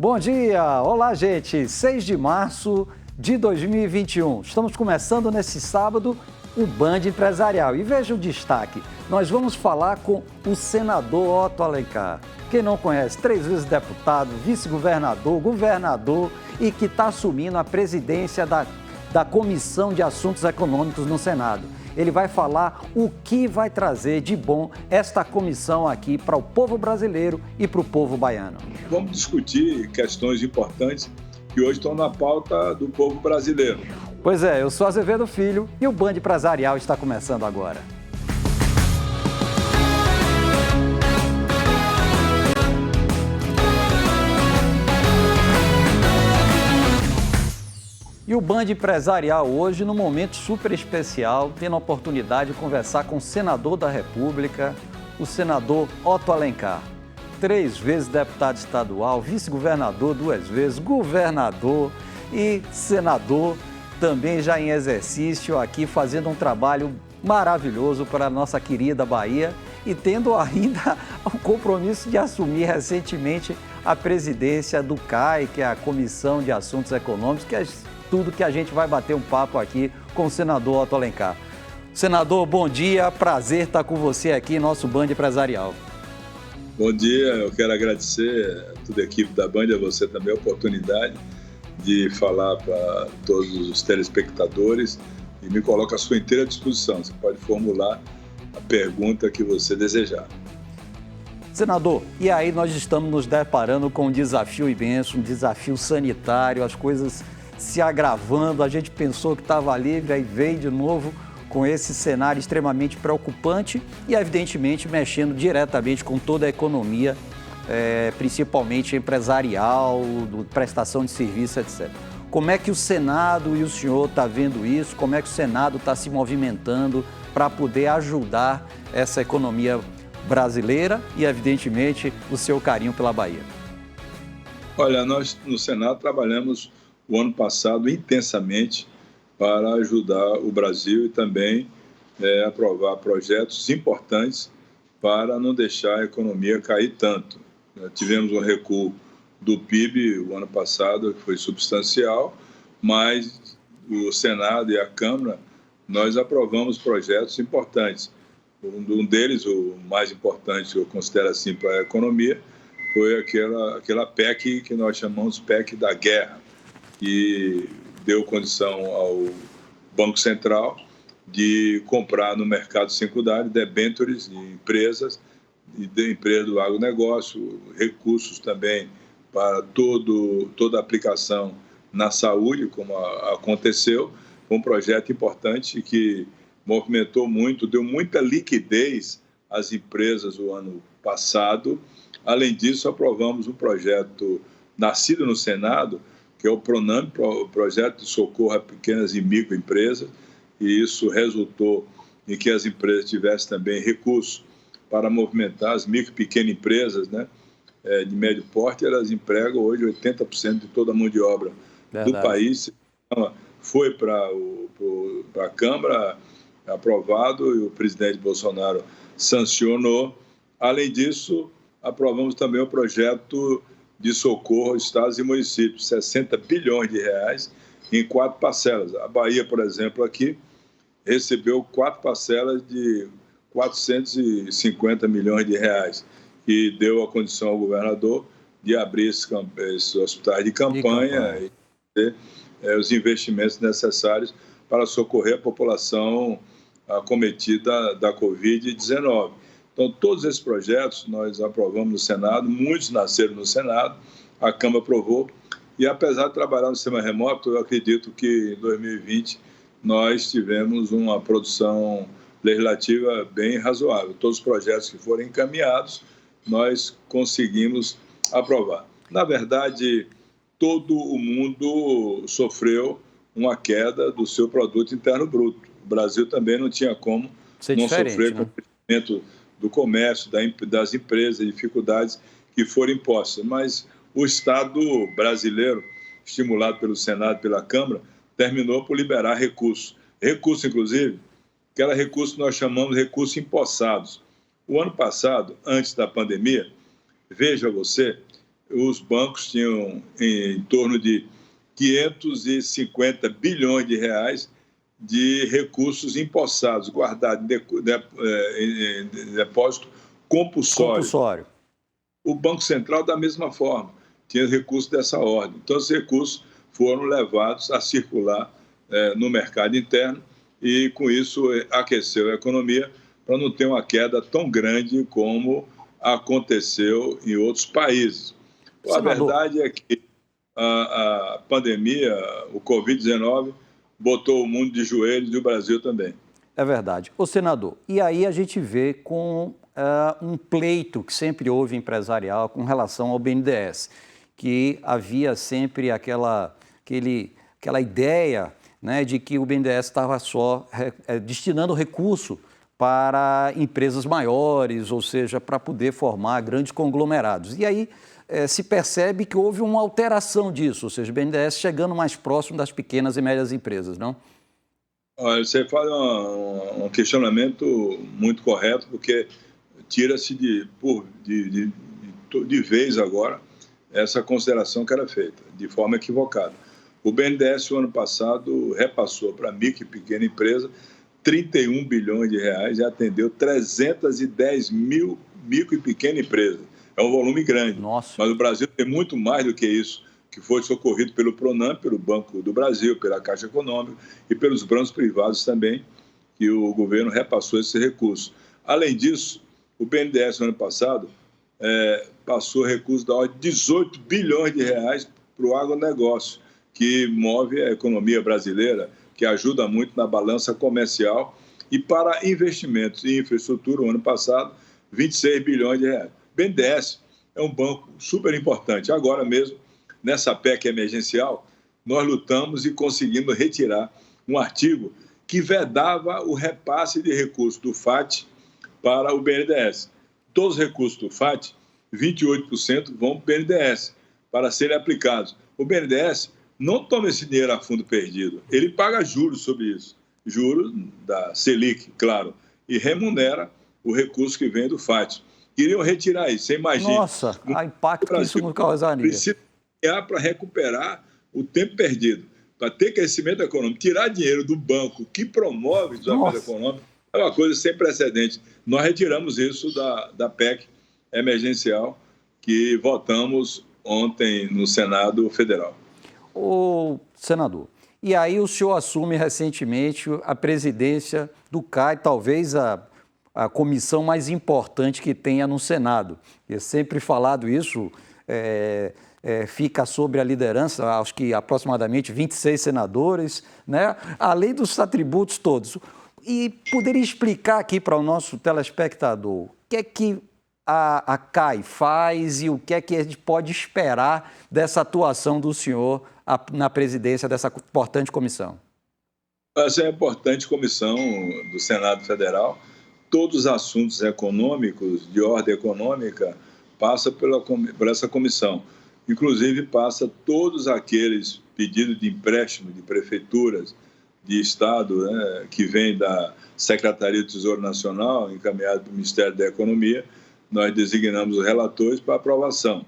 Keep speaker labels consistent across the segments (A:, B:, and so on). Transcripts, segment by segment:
A: Bom dia! Olá, gente! 6 de março de 2021. Estamos começando nesse sábado o Band Empresarial. E veja o destaque, nós vamos falar com o senador Otto Alencar. Quem não conhece, 3 vezes deputado, vice-governador, governador e que está assumindo a presidência da Comissão de Assuntos Econômicos no Senado. Ele vai falar o que vai trazer de bom esta comissão aqui para o povo brasileiro e para o povo baiano.
B: Vamos discutir questões importantes que hoje estão na pauta do povo brasileiro.
A: Pois é, eu sou Azevedo Filho e o Band Empresarial está começando agora. E o Band Empresarial hoje, num momento super especial, tendo a oportunidade de conversar com o senador da República, o senador Otto Alencar. 3 vezes deputado estadual, vice-governador 2 vezes, governador e senador também já em exercício aqui, fazendo um trabalho maravilhoso para a nossa querida Bahia e tendo ainda o compromisso de assumir recentemente a presidência do CAI, que é a Comissão de Assuntos Econômicos, que é tudo que a gente vai bater um papo aqui com o senador Otto Alencar. Senador, bom dia, prazer estar com você aqui em nosso Band Empresarial.
B: Bom dia, eu quero agradecer a toda a equipe da Band, a você também a oportunidade de falar para todos os telespectadores e me coloco à sua inteira disposição. Você pode formular a pergunta que você desejar.
A: Senador, e aí nós estamos nos deparando com um desafio imenso, um desafio sanitário, as coisas se agravando, a gente pensou que estava livre, aí veio de novo com esse cenário extremamente preocupante e, evidentemente, mexendo diretamente com toda a economia, principalmente empresarial, prestação de serviço, etc. Como é que o Senado e o senhor está vendo isso? Como é que o Senado está se movimentando para poder ajudar essa economia brasileira e, evidentemente, o seu carinho pela Bahia?
B: Olha, nós no Senado trabalhamos o ano passado intensamente para ajudar o Brasil e também aprovar projetos importantes para não deixar a economia cair tanto. Tivemos um recuo do PIB o ano passado, que foi substancial, mas o Senado e a Câmara, nós aprovamos projetos importantes. Um deles, o mais importante, eu considero assim, para a economia, foi aquela PEC que nós chamamos PEC da guerra, que deu condição ao Banco Central de comprar no mercado secundário debêntures de empresas e de empresas do agronegócio, recursos também para toda a aplicação na saúde, como aconteceu, um projeto importante que movimentou muito, deu muita liquidez às empresas o ano passado. Além disso, aprovamos um projeto nascido no Senado, que é o PRONAME, Projeto de Socorro a Pequenas e Microempresas, e isso resultou em que as empresas tivessem também recursos para movimentar as micro e pequenas empresas, né, de médio porte. Elas empregam hoje 80% de toda a mão de obra do país. Foi para a Câmara aprovado e o presidente Bolsonaro sancionou. Além disso, aprovamos também o projeto de socorro aos estados e municípios, 60 bilhões de reais em 4 parcelas. A Bahia, por exemplo, aqui recebeu 4 parcelas de 450 milhões de reais, que deu a condição ao governador de abrir esses hospitais de campanha e ter os investimentos necessários para socorrer a população acometida da Covid-19. Então, todos esses projetos nós aprovamos no Senado, muitos nasceram no Senado, a Câmara aprovou, e apesar de trabalhar no sistema remoto, eu acredito que em 2020 nós tivemos uma produção legislativa bem razoável. Todos os projetos que foram encaminhados, nós conseguimos aprovar. Na verdade, todo o mundo sofreu uma queda do seu produto interno bruto. O Brasil também não tinha como não sofrer com o crescimento do comércio, das empresas, dificuldades que foram impostas. Mas o Estado brasileiro, estimulado pelo Senado e pela Câmara, terminou por liberar recursos. Recursos, inclusive, que era recurso que nós chamamos de recursos empossados. O ano passado, antes da pandemia, veja você, os bancos tinham em torno de 550 bilhões de reais de recursos empossados, guardados em depósito compulsório. O Banco Central, da mesma forma, tinha recursos dessa ordem. Então, os recursos foram levados a circular no mercado interno e, com isso, aqueceu a economia para não ter uma queda tão grande como aconteceu em outros países. A verdade é que a pandemia, o Covid-19, botou o mundo de joelhos e o Brasil também.
A: É verdade. Ô, senador, e aí a gente vê com um pleito que sempre houve empresarial com relação ao BNDES, que havia sempre aquela ideia, né, de que o BNDES estava só destinando recurso para empresas maiores, ou seja, para poder formar grandes conglomerados. E aí se percebe que houve uma alteração disso, ou seja, o BNDES chegando mais próximo das pequenas e médias empresas, não?
B: Olha, você faz um questionamento muito correto, porque tira-se de vez agora essa consideração que era feita, de forma equivocada. O BNDES, o ano passado, repassou para micro e pequena empresa 31 bilhões de reais e atendeu 310 mil micro e pequena empresa. É um volume grande.
A: Nossa.
B: Mas o Brasil tem muito mais do que isso, que foi socorrido pelo PRONAMP, pelo Banco do Brasil, pela Caixa Econômica e pelos bancos privados também, que o governo repassou esse recurso. Além disso, o BNDES, no ano passado, passou recursos da ordem de 18 bilhões de reais para o agronegócio, que move a economia brasileira, que ajuda muito na balança comercial, e para investimentos em infraestrutura, no ano passado, 26 bilhões de reais. O BNDES é um banco super importante. Agora mesmo, nessa PEC emergencial, nós lutamos e conseguimos retirar um artigo que vedava o repasse de recursos do FAT para o BNDES. Todos os recursos do FAT, 28% vão para o BNDES, para serem aplicados. O BNDES não toma esse dinheiro a fundo perdido, ele paga juros sobre isso, juros da Selic, claro, e remunera o recurso que vem do FAT. Queriam retirar isso, você imagina.
A: Nossa, o impacto que isso não causaria.
B: Precisa para recuperar o tempo perdido, para ter crescimento econômico. Tirar dinheiro do banco que promove o desenvolvimento econômico é uma coisa sem precedente. Nós retiramos isso da PEC emergencial que votamos ontem no Senado Federal.
A: Ô, senador, e aí o senhor assume recentemente a presidência do CAI, talvez a comissão mais importante que tenha no Senado. Eu sempre falado isso, fica sobre a liderança, acho que aproximadamente 26 senadores, né? Além dos atributos todos. E poderia explicar aqui para o nosso telespectador o que é que a CAI faz e o que é que a gente pode esperar dessa atuação do senhor na presidência dessa importante comissão?
B: Essa é a importante comissão do Senado Federal. Todos os assuntos econômicos, de ordem econômica, passam por essa comissão. Inclusive, passa todos aqueles pedidos de empréstimo de prefeituras, de Estado, né, que vem da Secretaria do Tesouro Nacional, encaminhado para o Ministério da Economia. Nós designamos os relatores para aprovação.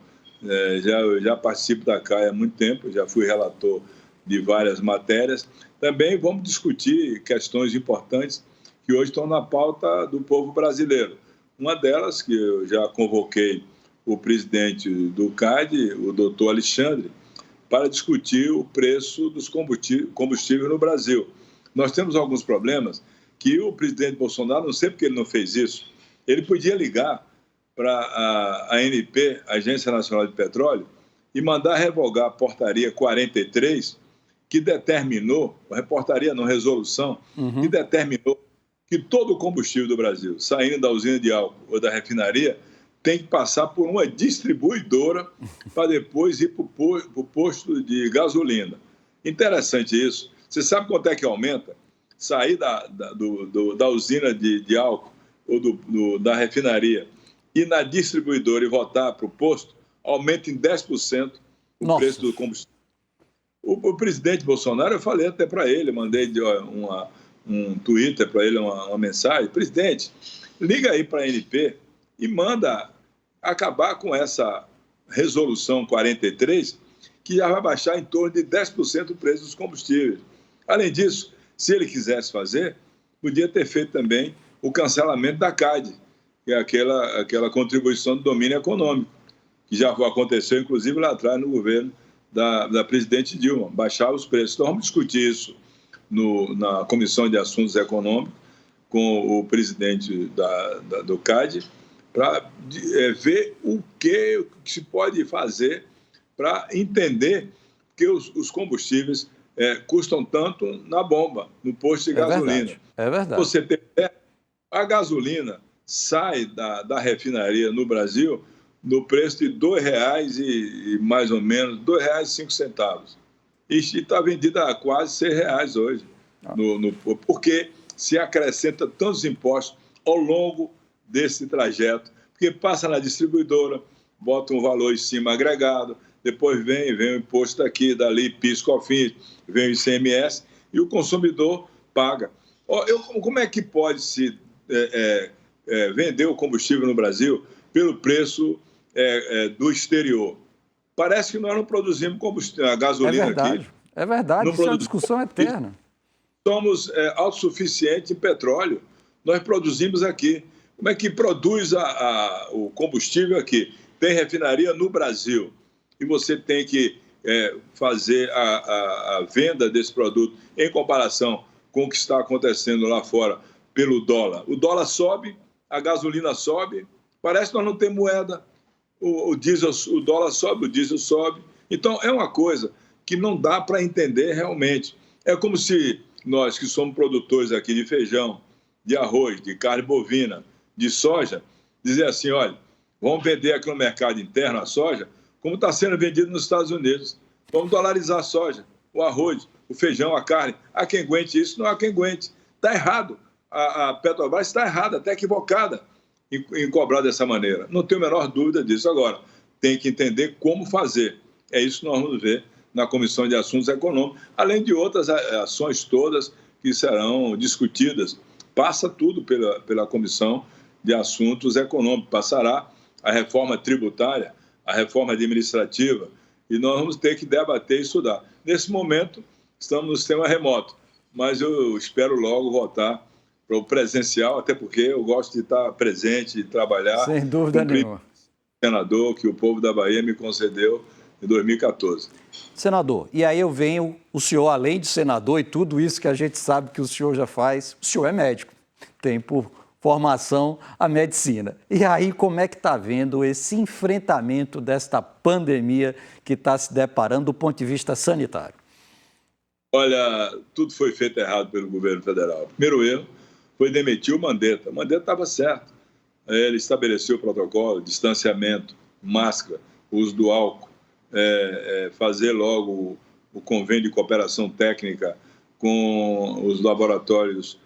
B: Já participo da CAI há muito tempo, já fui relator de várias matérias. Também vamos discutir questões importantes que hoje estão na pauta do povo brasileiro. Uma delas, que eu já convoquei o presidente do CAD, o doutor Alexandre, para discutir o preço dos combustíveis no Brasil. Nós temos alguns problemas que o presidente Bolsonaro, não sei porque ele não fez isso, ele podia ligar para a ANP, Agência Nacional de Petróleo, e mandar revogar a portaria 43, que determinou, resolução, que determinou que todo o combustível do Brasil, saindo da usina de álcool ou da refinaria, tem que passar por uma distribuidora para depois ir para o posto de gasolina. Interessante isso. Você sabe quanto é que aumenta? Sair da usina de álcool ou da refinaria e na distribuidora e voltar para o posto, aumenta em 10% o preço do combustível. O presidente Bolsonaro, eu falei até para ele, mandei um Twitter para ele, uma mensagem: presidente, liga aí para a ANP e manda acabar com essa resolução 43, que já vai baixar em torno de 10% o preço dos combustíveis. Além disso, se ele quisesse fazer, podia ter feito também o cancelamento da CAD, que é aquela contribuição do domínio econômico, que já aconteceu, inclusive, lá atrás no governo da presidente Dilma, baixar os preços. Então, vamos discutir isso na Comissão de Assuntos Econômicos, com o presidente do CAD, para ver o que se pode fazer para entender que os combustíveis custam tanto na bomba, no posto de gasolina.
A: É verdade.
B: Você tem a gasolina sai da refinaria no Brasil no preço de R$ 2,00 e mais ou menos, R$ 2,05. E está vendida a quase R$ 6,00 hoje. Porque se acrescenta tantos impostos ao longo desse trajeto, porque passa na distribuidora, bota um valor em cima agregado, depois vem o imposto daqui, dali, PIS, COFINS, vem o ICMS e o consumidor paga. Como é que pode se vender o combustível no Brasil pelo preço do exterior? Parece que nós não produzimos combustível, a gasolina aqui.
A: É verdade, isso é uma discussão eterna.
B: Somos autossuficientes em petróleo, nós produzimos aqui. Como é que produz o combustível aqui? Tem refinaria no Brasil e você tem que fazer a venda desse produto em comparação com o que está acontecendo lá fora pelo dólar. O dólar sobe, a gasolina sobe, parece que nós não temos moeda. O dólar sobe, o diesel sobe. Então, é uma coisa que não dá para entender realmente. É como se nós, que somos produtores aqui de feijão, de arroz, de carne bovina, de soja, dizer assim, olha, vamos vender aqui no mercado interno a soja como está sendo vendido nos Estados Unidos. Vamos dolarizar a soja, o arroz, o feijão, a carne. Há quem aguente isso, não há quem aguente. Está errado. A Petrobras está errada, até equivocada em cobrar dessa maneira. Não tenho a menor dúvida disso. Agora, tem que entender como fazer. É isso que nós vamos ver na Comissão de Assuntos Econômicos, além de outras ações todas que serão discutidas. Passa tudo pela Comissão de Assuntos Econômicos. Passará a reforma tributária, a reforma administrativa, e nós vamos ter que debater e estudar. Nesse momento, estamos no sistema remoto, mas eu espero logo voltar para o presencial, até porque eu gosto de estar presente e trabalhar.
A: Sem dúvida nenhuma.
B: Senador que o povo da Bahia me concedeu em 2014.
A: Senador, e aí o senhor, além de senador e tudo isso que a gente sabe que o senhor já faz, o senhor é médico, tem por formação a medicina. E aí como é que está vendo esse enfrentamento desta pandemia que está se deparando do ponto de vista sanitário?
B: Olha, tudo foi feito errado pelo governo federal. O primeiro erro foi demitir o Mandetta. O Mandetta estava certo. Ele estabeleceu o protocolo, distanciamento, máscara, uso do álcool, fazer logo o convênio de cooperação técnica com os laboratórios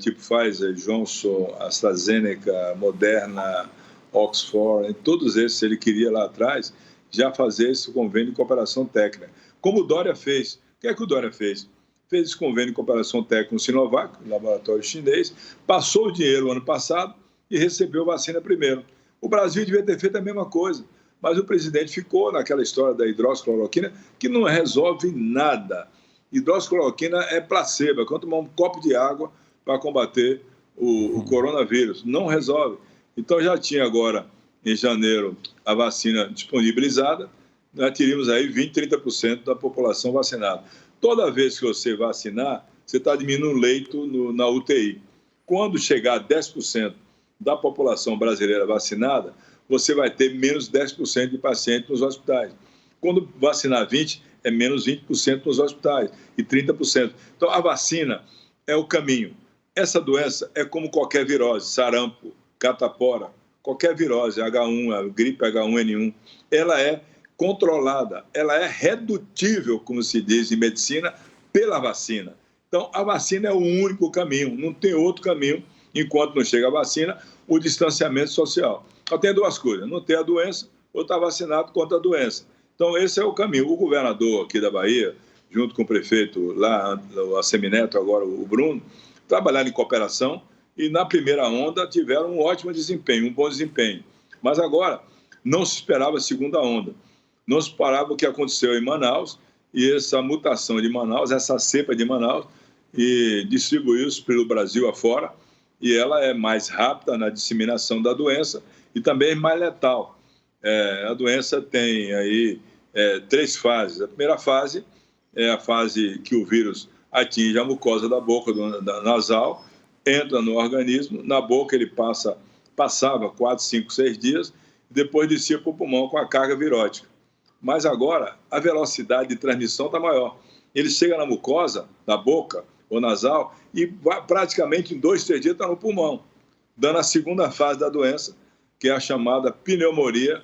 B: tipo Pfizer, Johnson, AstraZeneca, Moderna, Oxford, todos esses ele queria lá atrás já fazer esse convênio de cooperação técnica. Como o Dória fez. O que é que o Dória fez? Fez esse convênio de cooperação técnica com o Sinovac, laboratório chinês, passou o dinheiro ano passado e recebeu vacina primeiro. O Brasil devia ter feito a mesma coisa, mas o presidente ficou naquela história da hidroxicloroquina, que não resolve nada. Hidroxicloroquina é placebo, é quando tomar um copo de água para combater o coronavírus. Não resolve. Então já tinha agora, em janeiro, a vacina disponibilizada, nós teríamos aí 20%, 30% da população vacinada. Toda vez que você vacinar, você está diminuindo o leito na UTI. Quando chegar a 10% da população brasileira vacinada, você vai ter menos 10% de pacientes nos hospitais. Quando vacinar 20%, é menos 20% nos hospitais e 30%. Então, a vacina é o caminho. Essa doença é como qualquer virose, sarampo, catapora, qualquer virose, H1, a gripe H1N1, ela é controlada, ela é redutível, como se diz em medicina, pela vacina. Então, a vacina é o único caminho, não tem outro caminho, enquanto não chega a vacina, o distanciamento social. Só tem duas coisas, não ter a doença ou estar vacinado contra a doença. Então, esse é o caminho. O governador aqui da Bahia, junto com o prefeito lá, o Assemineto, agora o Bruno, trabalharam em cooperação e, na primeira onda, tiveram um ótimo desempenho, um bom desempenho. Mas agora, não se esperava a segunda onda. Não se esperava o que aconteceu em Manaus, e essa mutação de Manaus, essa cepa de Manaus, e distribuiu-se pelo Brasil afora, e ela é mais rápida na disseminação da doença e também mais letal. A doença tem aí 3 fases. A primeira fase é a fase que o vírus atinge a mucosa da boca, da nasal, entra no organismo, na boca ele passava 4, 5, 6 dias, depois descia para o pulmão com a carga virótica. Mas agora a velocidade de transmissão está maior. Ele chega na mucosa da boca ou nasal e praticamente em 2, 3 dias está no pulmão, dando a segunda fase da doença, que é a chamada pneumonia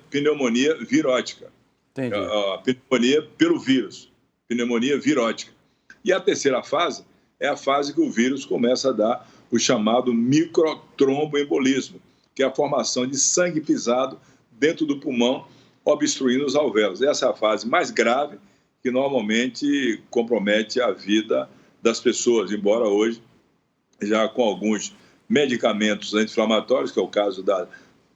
B: virótica.
A: Entendi.
B: A pneumonia pelo vírus, pneumonia virótica. E a terceira fase é a fase que o vírus começa a dar o chamado microtromboembolismo, que é a formação de sangue pisado dentro do pulmão, obstruindo os alvéolos. Essa é a fase mais grave, que normalmente compromete a vida das pessoas, embora hoje, já com alguns medicamentos anti-inflamatórios, que é o caso da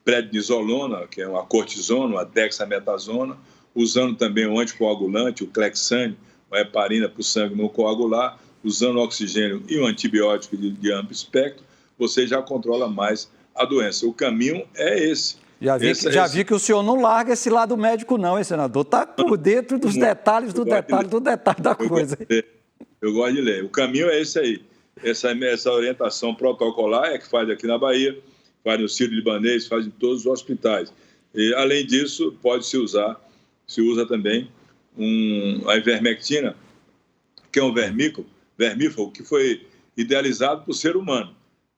B: prednisolona, que é uma cortisona, uma dexametasona, usando também o anticoagulante, o Clexane, a heparina para o sangue não coagular, usando oxigênio e um antibiótico de amplo espectro, você já controla mais a doença. O caminho é esse.
A: Já vi que o senhor não larga esse lado médico não, hein, senador? Está por dentro dos detalhes do detalhe da coisa.
B: Eu gosto de ler. O caminho é esse aí. Essa orientação protocolar é que faz aqui na Bahia, faz no Sírio-Libanês, faz em todos os hospitais. E, além disso, se usa também a ivermectina, que é um vermífugo que foi idealizado para o ser humano,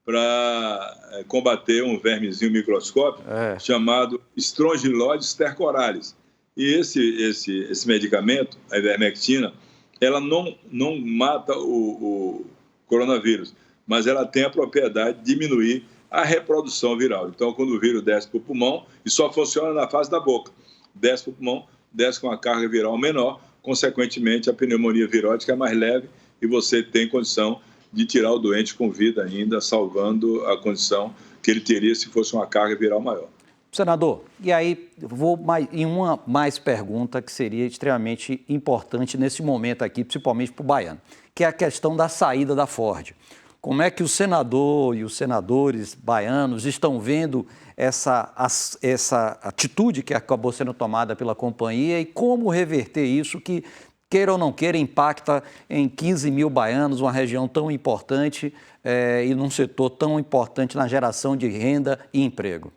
B: para combater um vermezinho microscópico chamado Strongyloides stercoralis. E esse medicamento, a ivermectina, ela não mata o coronavírus, mas ela tem a propriedade de diminuir a reprodução viral. Então, quando o vírus desce para o pulmão, e só funciona na fase da boca, desce para o pulmão, desce com uma carga viral menor, consequentemente, a pneumonia virótica é mais leve e você tem condição de tirar o doente com vida ainda, salvando a condição que ele teria se fosse uma carga viral maior.
A: Senador, e aí vou em uma mais pergunta que seria extremamente importante nesse momento aqui, principalmente para o baiano, que é a questão da saída da Ford. Como é que o senador e os senadores baianos estão vendo essa atitude que acabou sendo tomada pela companhia e como reverter isso que, queira ou não queira, impacta em 15 mil baianos, uma região tão importante e num setor tão importante na geração de renda e emprego?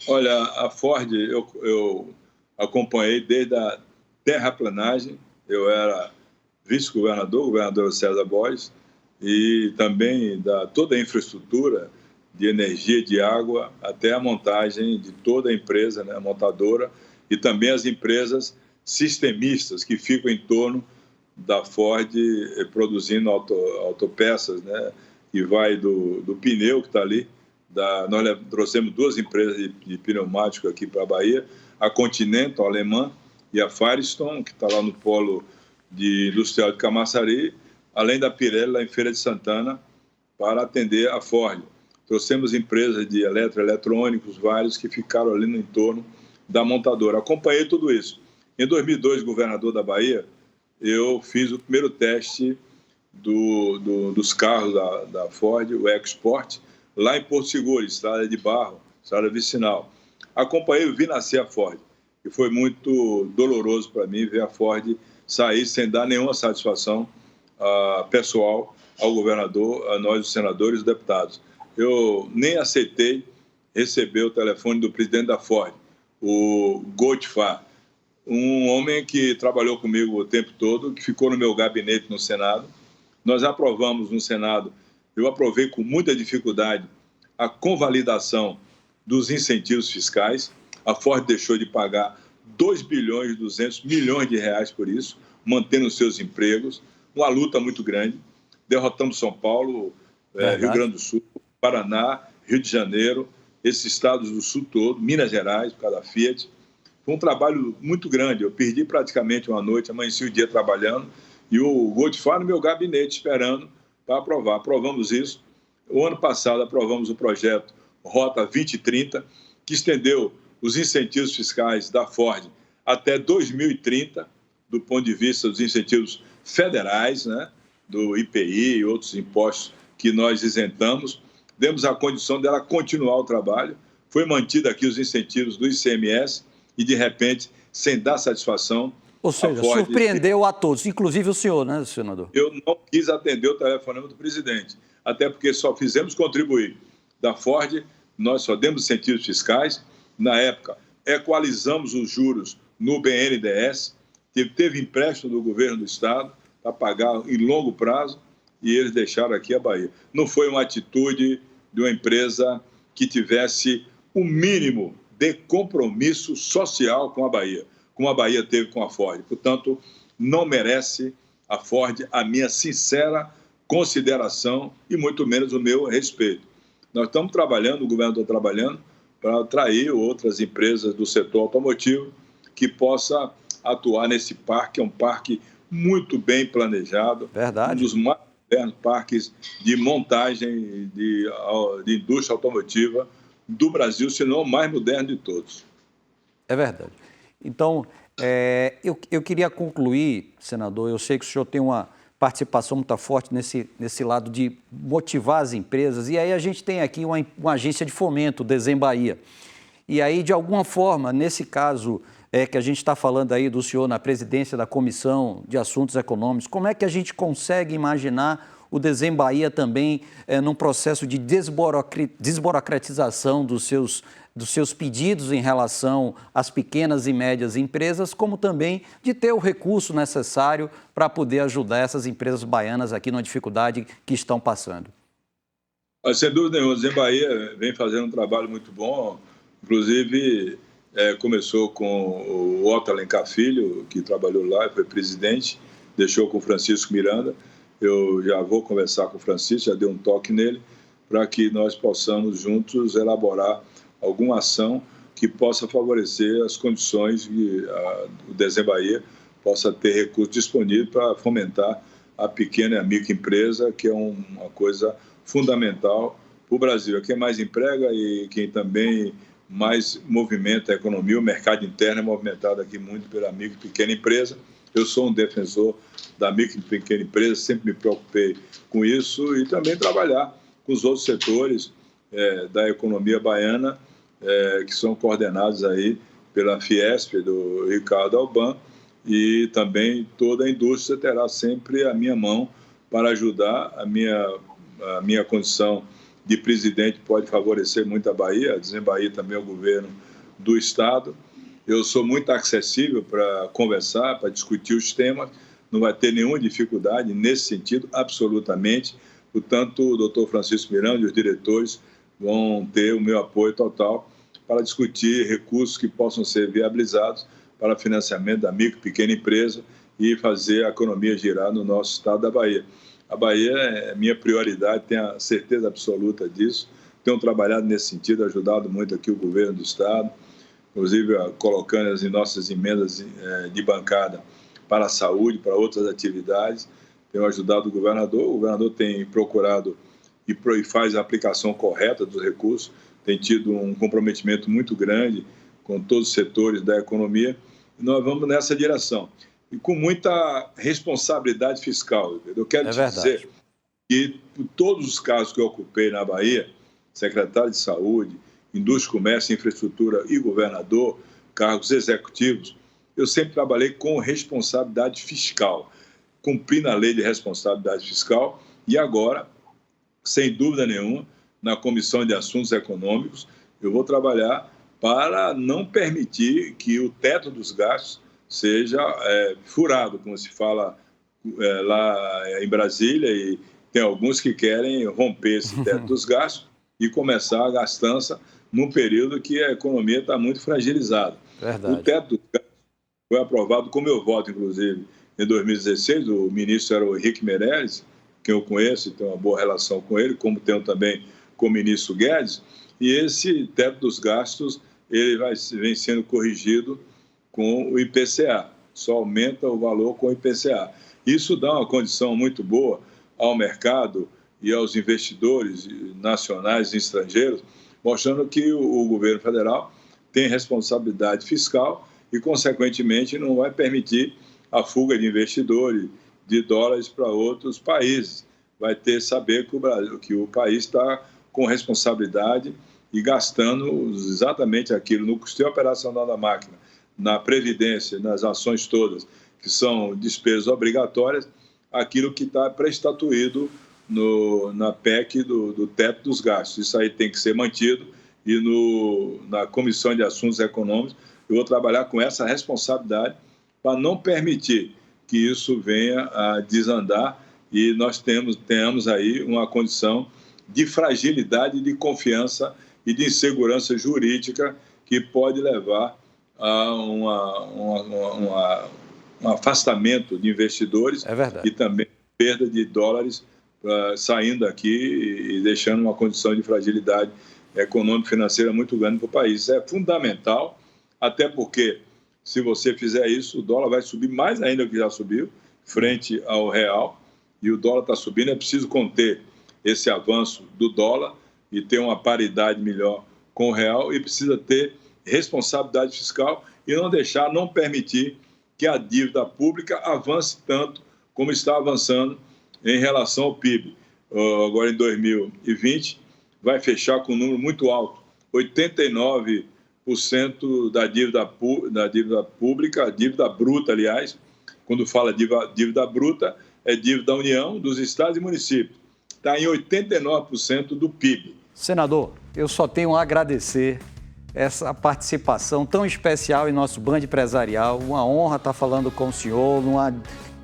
B: Olha, a Ford eu acompanhei desde a terraplanagem, eu era vice-governador, governador César Borges, e também toda a infraestrutura de energia, de água, até a montagem de toda a empresa, né, a montadora, e também as empresas sistemistas que ficam em torno da Ford produzindo autopeças, né, que vai do pneu que está ali. Nós trouxemos 2 empresas de pneumático aqui para a Bahia, a Continental, a alemã, e a Firestone, que está lá no polo industrial de Camaçari, além da Pirelli, lá em Feira de Santana, para atender a Ford. Trouxemos empresas de eletroeletrônicos, vários, que ficaram ali no entorno da montadora. Acompanhei tudo isso. Em 2002, governador da Bahia, eu fiz o primeiro teste dos carros da Ford, o EcoSport, lá em Porto Seguro, estrada de barro, estrada vicinal. Acompanhei e vi nascer a Ford. E foi muito doloroso para mim ver a Ford sair sem dar nenhuma satisfação pessoal ao governador, a nós, os senadores e os deputados. Eu nem aceitei receber o telefone do presidente da Ford, o Gottfried, um homem que trabalhou comigo o tempo todo, que ficou no meu gabinete no Senado. Nós aprovamos no Senado, eu aprovei com muita dificuldade a convalidação dos incentivos fiscais. A Ford deixou de pagar 2 bilhões e 200 milhões de reais por isso, mantendo os seus empregos, uma luta muito grande. Derrotamos São Paulo, Rio Grande do Sul, Paraná, Rio de Janeiro, esses estados do Sul todo, Minas Gerais, por causa da Fiat. Foi um trabalho muito grande, eu perdi praticamente uma noite, amanheci o dia trabalhando, e o Gottfried no meu gabinete esperando para aprovar. Aprovamos isso. O ano passado aprovamos o projeto Rota 2030, que estendeu os incentivos fiscais da Ford até 2030, do ponto de vista dos incentivos federais, né, do IPI e outros impostos que nós isentamos. Demos a condição dela continuar o trabalho. Foi mantido aqui os incentivos do ICMS e, de repente, sem dar satisfação...
A: Ou seja, surpreendeu a todos, inclusive o senhor, né, senador?
B: Eu não quis atender o telefonema do presidente, até porque só fizemos contribuir da Ford, nós só demos incentivos fiscais. Na época, equalizamos os juros no BNDES, teve empréstimo do governo do Estado para pagar em longo prazo e eles deixaram aqui a Bahia. Não foi uma atitude de uma empresa que tivesse o mínimo de compromisso social com a Bahia, como a Bahia teve com a Ford. Portanto, não merece a Ford a minha sincera consideração e muito menos o meu respeito. Nós estamos trabalhando, o governo está trabalhando para atrair outras empresas do setor automotivo que possa atuar nesse parque, é um parque muito bem planejado.
A: Verdade.
B: Um dos mais modernos parques de montagem de indústria automotiva do Brasil, se não o mais moderno de todos.
A: É verdade. Então, eu queria concluir, senador, eu sei que o senhor tem uma participação muito forte nesse lado de motivar as empresas, e aí a gente tem aqui uma agência de fomento, o Desembahia. E aí, de alguma forma, nesse caso que a gente está falando aí do senhor na presidência da Comissão de Assuntos Econômicos, como é que a gente consegue imaginar o Desembahia também num processo de desburocratização dos seus pedidos em relação às pequenas e médias empresas, como também de ter o recurso necessário para poder ajudar essas empresas baianas aqui na dificuldade que estão passando?
B: Sem dúvida nenhuma, o Desembahia vem fazendo um trabalho muito bom, inclusive começou com o Otto Alencar Filho, que trabalhou lá e foi presidente, deixou com o Francisco Miranda. Eu já vou conversar com o Francisco, já dei um toque nele, para que nós possamos juntos elaborar alguma ação que possa favorecer as condições que o Desembahia possa ter recursos disponíveis para fomentar a pequena e a microempresa, que é uma coisa fundamental para o Brasil. É quem mais emprega e quem também mais movimenta a economia. O mercado interno é movimentado aqui muito pela micro e pequena empresa. Eu sou um defensor da micro e pequena empresa, sempre me preocupei com isso e também trabalhar com os outros setores da economia baiana, que são coordenados aí pela Fiesp, do Ricardo Alban, e também toda a indústria terá sempre a minha mão para ajudar. A minha condição de presidente pode favorecer muito a Bahia, a Desembahia também é o governo do Estado. Eu sou muito acessível para conversar, para discutir os temas, não vai ter nenhuma dificuldade nesse sentido, absolutamente. Portanto, o doutor Francisco Miranda e os diretores vão ter o meu apoio total para discutir recursos que possam ser viabilizados para financiamento da micro e pequena empresa e fazer a economia girar no nosso estado da Bahia. A Bahia é minha prioridade, tenho a certeza absoluta disso. Tenho trabalhado nesse sentido, ajudado muito aqui o governo do estado, inclusive colocando as nossas emendas de bancada para a saúde, para outras atividades. Tenho ajudado o governador tem procurado e faz a aplicação correta dos recursos, tem tido um comprometimento muito grande com todos os setores da economia, e nós vamos nessa direção. E com muita responsabilidade fiscal. Eu quero te dizer que, por todos os casos que eu ocupei na Bahia, secretário de Saúde, Indústria, Comércio, Infraestrutura e governador, cargos executivos, eu sempre trabalhei com responsabilidade fiscal, cumprindo a lei de responsabilidade fiscal e agora, sem dúvida nenhuma, na Comissão de Assuntos Econômicos, eu vou trabalhar para não permitir que o teto dos gastos seja furado, como se fala lá em Brasília, e tem alguns que querem romper esse teto dos gastos e começar a gastança num período que a economia está muito fragilizada.
A: Verdade.
B: O teto dos gastos foi aprovado com meu voto, inclusive, em 2016, o ministro era o Henrique Meirelles, que eu conheço e tenho uma boa relação com ele, como tenho também com o ministro Guedes, e esse teto dos gastos ele vem sendo corrigido com o IPCA, só aumenta o valor com o IPCA. Isso dá uma condição muito boa ao mercado e aos investidores nacionais e estrangeiros, mostrando que o governo federal tem responsabilidade fiscal e, consequentemente, não vai permitir a fuga de investidores, de dólares para outros países. Vai ter que saber que o país está com responsabilidade e gastando exatamente aquilo no custeio operacional da máquina, na previdência, nas ações todas, que são despesas obrigatórias, aquilo que está pré-estatuído na PEC do teto dos gastos. Isso aí tem que ser mantido e na Comissão de Assuntos Econômicos eu vou trabalhar com essa responsabilidade para não permitir que isso venha a desandar e nós tenhamos aí uma condição de fragilidade, de confiança e de insegurança jurídica que pode levar a um afastamento de investidores e também perda de dólares saindo aqui e deixando uma condição de fragilidade econômica e financeira muito grande para o país. Isso é fundamental, até porque se você fizer isso, o dólar vai subir mais ainda do que já subiu, frente ao real, e o dólar está subindo, é preciso conter esse avanço do dólar e ter uma paridade melhor com o real, e precisa ter responsabilidade fiscal e não permitir que a dívida pública avance tanto como está avançando em relação ao PIB. Agora, em 2020, vai fechar com um número muito alto, 89% da dívida pública, a dívida bruta, aliás. Quando fala dívida bruta, é dívida da União, dos estados e municípios. Está em 89% do PIB.
A: Senador, eu só tenho a agradecer essa participação tão especial em nosso Band Empresarial. Uma honra estar falando com o senhor,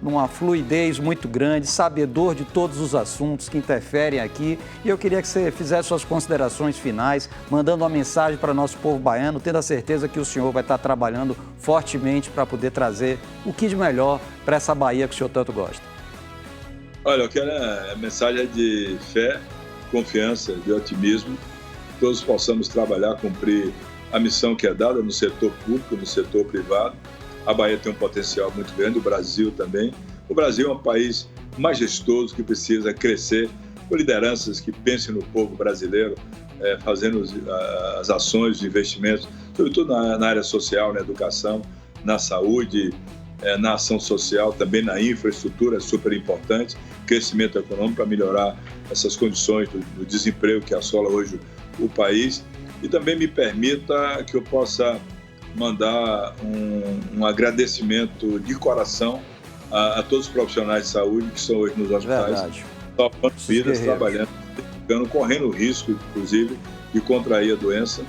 A: numa fluidez muito grande, sabedor de todos os assuntos que interferem aqui. E eu queria que você fizesse suas considerações finais, mandando uma mensagem para nosso povo baiano, tendo a certeza que o senhor vai estar trabalhando fortemente para poder trazer o que de melhor para essa Bahia que o senhor tanto gosta.
B: Olha, eu quero a mensagem de fé, confiança, de otimismo, que todos possamos trabalhar, cumprir a missão que é dada no setor público, no setor privado. A Bahia tem um potencial muito grande, o Brasil também. O Brasil é um país majestoso que precisa crescer, com lideranças que pensem no povo brasileiro, fazendo as ações de investimentos, sobretudo na área social, na educação, na saúde, na ação social, também na infraestrutura, é super importante, crescimento econômico para melhorar essas condições do desemprego que assola hoje o país. E também me permita que eu possa mandar um agradecimento de coração a todos os profissionais de saúde que estão hoje nos hospitais, salvando vidas, trabalhando, correndo risco, inclusive, de contrair a doença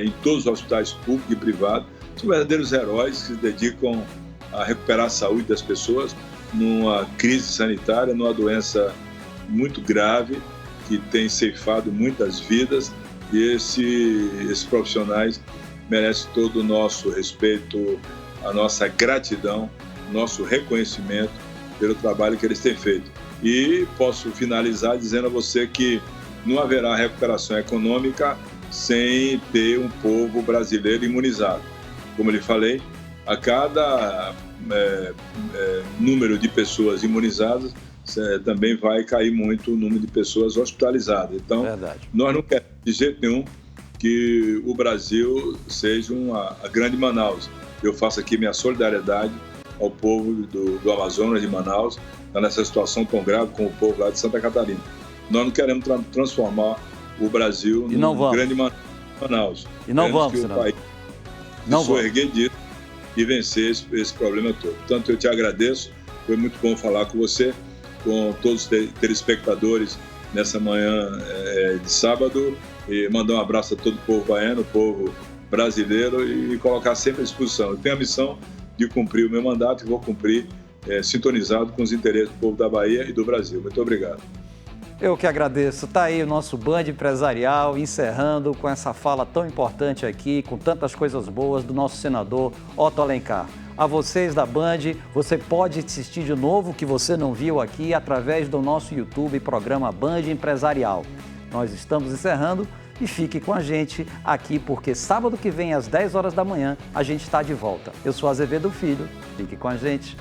B: em todos os hospitais públicos e privados. São verdadeiros heróis que se dedicam a recuperar a saúde das pessoas numa crise sanitária, numa doença muito grave que tem ceifado muitas vidas, e esses profissionais merece todo o nosso respeito, a nossa gratidão, nosso reconhecimento pelo trabalho que eles têm feito. E posso finalizar dizendo a você que não haverá recuperação econômica sem ter um povo brasileiro imunizado. Como lhe falei, a cada número de pessoas imunizadas, também vai cair muito o número de pessoas hospitalizadas. Então, nós não queremos de jeito nenhum que o Brasil seja a grande Manaus. Eu faço aqui minha solidariedade ao povo do Amazonas, de Manaus, nessa situação tão grave com o povo lá de Santa Catarina. Nós não queremos transformar o Brasil num grande Manaus.
A: E não vamos,
B: que o país se erguer disso e vencer esse problema todo. Portanto, eu te agradeço, foi muito bom falar com você, com todos os telespectadores nessa manhã de sábado, e mandar um abraço a todo o povo baiano, o povo brasileiro, e colocar sempre à disposição. Eu tenho a missão de cumprir o meu mandato e vou cumprir sintonizado com os interesses do povo da Bahia e do Brasil. Muito obrigado.
A: Eu que agradeço. Está aí o nosso Band Empresarial, encerrando com essa fala tão importante aqui, com tantas coisas boas do nosso senador Otto Alencar. A vocês da Band, você pode assistir de novo o que você não viu aqui através do nosso YouTube, programa Band Empresarial. Nós estamos encerrando e fique com a gente aqui, porque sábado que vem, às 10 horas da manhã, a gente está de volta. Eu sou Azevedo Filho, fique com a gente.